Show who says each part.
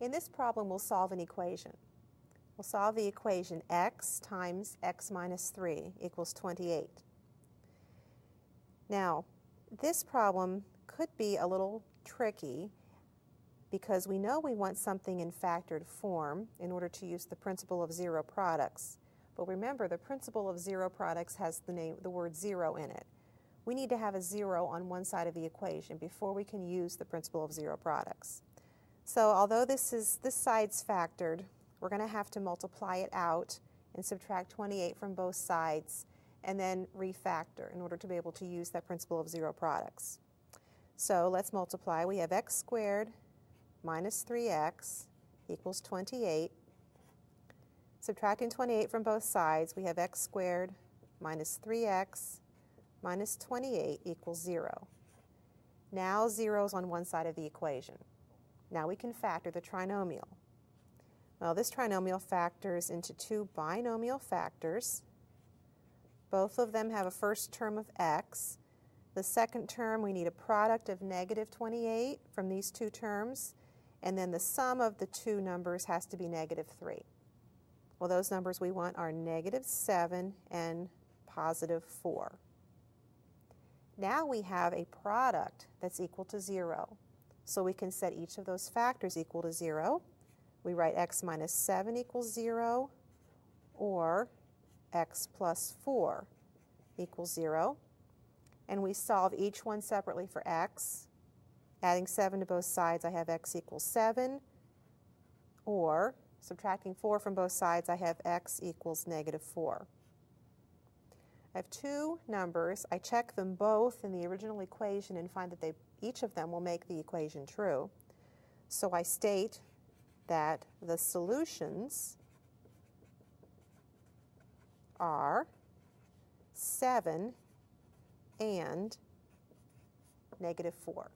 Speaker 1: In this problem, we'll solve an equation. We'll solve the equation x times x minus 3 equals 28. Now, this problem could be a little tricky because we know we want something in factored form in order to use the principle of zero products. But remember, the principle of zero products has the word zero in it. We need to have a zero on one side of the equation before we can use the principle of zero products. So although this side's factored, we're going to have to multiply it out and subtract 28 from both sides and then refactor in order to be able to use that principle of zero products. So let's multiply. We have x squared minus 3x equals 28. Subtracting 28 from both sides, we have x squared minus 3x minus 28 equals 0. Now 0 is on one side of the equation. Now we can factor the trinomial. Well, this trinomial factors into two binomial factors. Both of them have a first term of x. The second term, we need a product of negative 28 from these two terms, and then the sum of the two numbers has to be negative 3. Well, those numbers we want are negative 7 and positive 4. Now we have a product that's equal to 0. So we can set each of those factors equal to 0. We write x minus 7 equals 0, or x plus 4 equals 0. And we solve each one separately for x. Adding 7 to both sides, I have x equals 7, or subtracting 4 from both sides, I have x equals negative 4. I have two numbers. I check them both in the original equation and find that each of them will make the equation true. So I state that the solutions are 7 and negative 4.